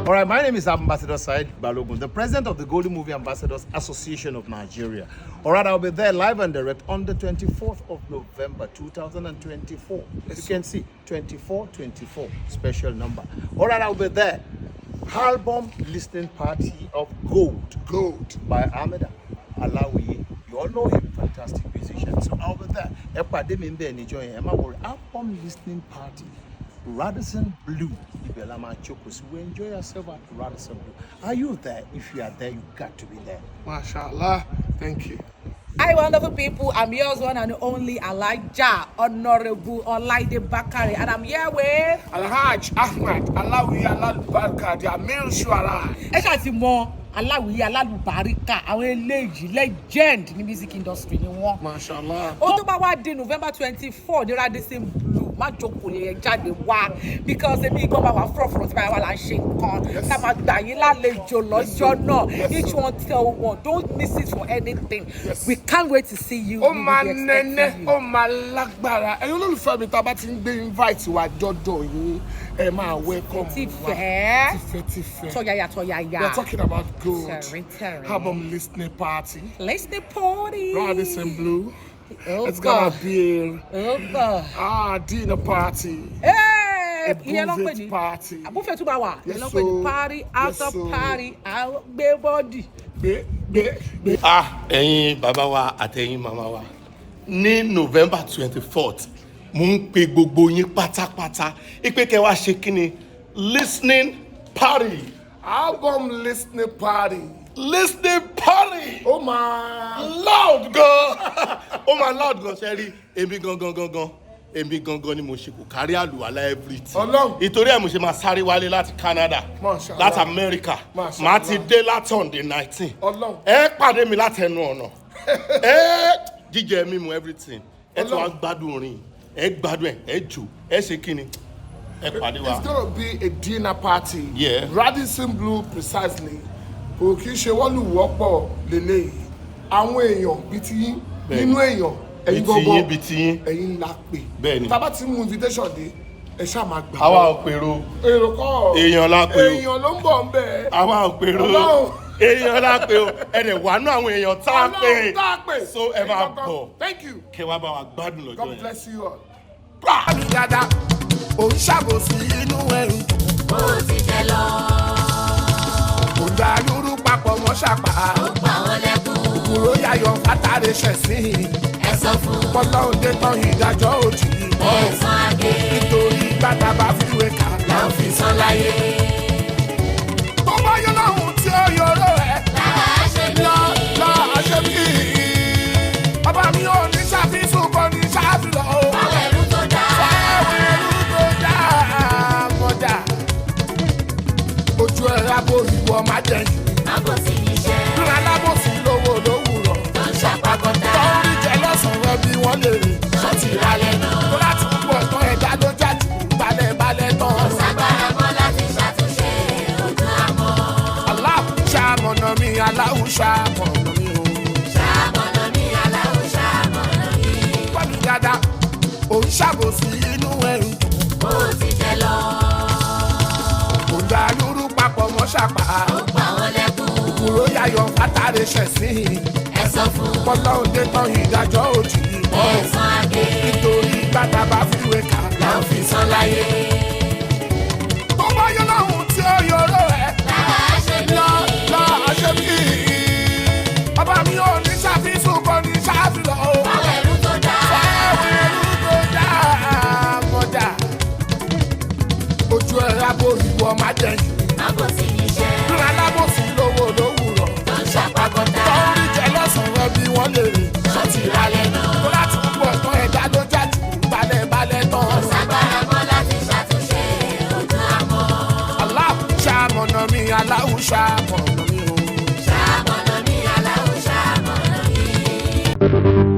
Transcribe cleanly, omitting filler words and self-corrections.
All right, my name is Ambassador Saheed Balogun, the president of the Golden Movie Ambassadors Association of Nigeria. All right, I'll be there live and direct on the 24th of November, 2024. As you can see, 2424, special number. All right, I'll be there. Album listening party of Gold by Ahmad Alawiye. You all know him, fantastic musician. So I'll be there. Album listening party. Radisson Blue. We enjoy yourself at Radisson Blue. Are you there? If you are there, you got to be there. MashaAllah. Thank you. Hi, wonderful people. I'm yours one and only Elijah, Honorable Laide Bakare, and I'm here with Endorse Ahmad Alawiye Alawiye, the Amir Shuara. Alawiye Alalubarika, àwọn legend in the music industry ni wọ́n. MashaAllah. Ó tó bá wá di November 24 ní Radisson Blue, má jókòó lè jáde wá because èmi gan bá wà front báyìí wà là ń ṣe nǹkan. Ká máa gbà yín lálejò lọ́jọ́ náà. Each one tell one, don't miss it for anything. Yes. We can't wait to see you. Ó máa nẹ́nẹ́, ó máa lágbára. Ẹ̀yin olólùfẹ́ mi tá a bá ti ń gbé invite wa jọ́dọ̀ yín, ẹ máa welcome wa. Tìfẹ́. Tọ̀yàyà. We're talking about Gold. Terry. Album listening party. Listening party. Radisson Blue. Oh, It's gonna be God. dinner party. Hey! A buffet party. A buffet tún bá wà. Yes, Ìyẹn ló ń pè so. ní party after Yes, so. party. Gbé bọ́dì. Gbé. Ẹ̀yin bàbá wa àtẹ̀yin màmá wa ní November 24th mo ń pe gbogbo yín pátápátá ipe kẹ́ wá ṣe kíni listening party. Album listening party. Oh my loud gan. Ó máa loud gan ṣe rí èmi gangan ni mo ṣe kò kárí àlùwàlá everything. Ọlọ́run. Ìtorí ẹ̀ mo ṣe máa sáré wálé láti Canada, Mashallah. láti America. Mashallah. Màá ti dé láti on the 19th. Ọlọ́run. Ẹ pàdé mi láti ẹnu ọ̀nà. Jíjẹ mímu everything. Ẹ tún wá gbádùn orin. Ẹ gbádùn ẹ jò ẹ ṣe kíni. Ẹ pàdé wa. It's gonna be a dinner party. Yeah. Radisson Blue precisely. Kò kí ṣe wọ́n lù wọ́pọ̀ lélẹ́yìí. Àwọn èèyàn bíi ti yín nínú èèyàn ẹ̀yin gbogbo Bí ti yín. ẹ̀yin la pè. Bẹ́ẹ̀ni. Tá bá ti mú invitation dé ẹ ṣáà máa gbà. Àwa ò pèrò. Èrò kọ́. Èèyàn la pè o. Èèyàn ló ń bọ̀ ń bẹ̀. Àwa ò pèrò. Ọlọ́run. Èèyàn la pè o. Ẹ̀dẹ̀ wà nú àwọn èèyàn tá a pè. Ọlọ́run tá a pè. So ẹ máa bọ̀. Thank you. Kẹ́ wá bá wa gbádùn lọ́jọ́ God yẹn. bless you all. Báàmì dáadáa, òun ṣàbòsí inú ẹrù. Ó ti jẹ lọ. Kò dá lúrú papọ̀ mọ́ ṣàpá. Ó pa wọ́n lẹ́kùn. Kúrò yáyọ̀ fátàrẹ ṣẹ̀sìn. Ẹ sọ fún. Pọ́lọ́hún dé tán ìdájọ́ òjì. Ẹ̀sán àgé. Nítorí gbàtà bá fìwé kà. La ó fi san láyé. Tó bá yọ lọ́hùn tí ó yọrọ ẹ̀. Láà ṣe bí. Láàṣẹ bí. Ọba mi ò ní ṣàfihàn kò ní ṣàfihàn o. Àwọn ẹrú tó dáa. Àwọn ẹrú tó dáa mọ̀dà. Ojú ẹ̀ rábò ìwọ má jẹ̀yìn. Àbòsí níṣẹ́. Dúró alábòsí lówó lówùrọ̀. Tó ń ṣàpagọ́dá. Tó ń rí jẹ lọ́sàn-án bí wọ́n lè rìn. Ṣọ́ọ̀tì ralẹ̀ náà. Tó láti pọ̀ tán ẹ̀dá ló jáde. Balẹ̀ tán. Ṣàgbára mọ́ láti ṣàtúnṣe ojú àmọ́. Aláwùṣàmọ̀nà mi, aláwùṣàmọ̀nà mi o. Ṣàmọ̀nà mi aláwọ̀ ṣàmọ̀nà mi. Pọ́nmi dáadáa, òun ṣàbòsí inú ẹrù. Ó ti jẹ lọ. Kò dá lúrú papọ̀ mọ́ ṣàpá. Ó pa wọ́n lẹ́kùn. Kúrò yáyọ̀ fátàrẹ ṣẹ̀sìn. Ẹ sọ fún. Pọ́lọ́hún dé tán ìdájọ́ òjì. Ẹ̀sán àgé. Nítorí gbàtà bá fìwé kà. La ó fi san láyé. Tó bá yọ lọ́hùn tí ó yọrọ ẹ̀. Láà ṣe bí. Láàṣẹ bí. Ọba mi ò ní ṣàfihàn kò ní ṣàfihàn o. Àwọn ẹrú tó dáa. Àwọn ẹrú tó dáa mọ̀dà. Ojú ẹ̀ rábò ìwọ má jẹ̀yìn. Àbòsí níṣẹ́. Dúró alábòsí lówó lówùrọ̀. Tó ń ṣàpagọ́dá. Tó ń rí jẹ lọ́sàn-án bí wọ́n lè rìn. Ṣọ́ọ̀tì ralẹ̀ náà. Tó láti pọ̀ tán ẹ̀dá ló jáde. Balẹ̀ tán. Ṣàgbára mọ́ láti ṣàtúnṣe ojú àmọ́. Aláwùṣàmọ̀nà mi, aláwùṣàmọ̀nà mi o. Ṣàmọ̀nà mi aláwọ̀ ṣàmọ̀nà mi.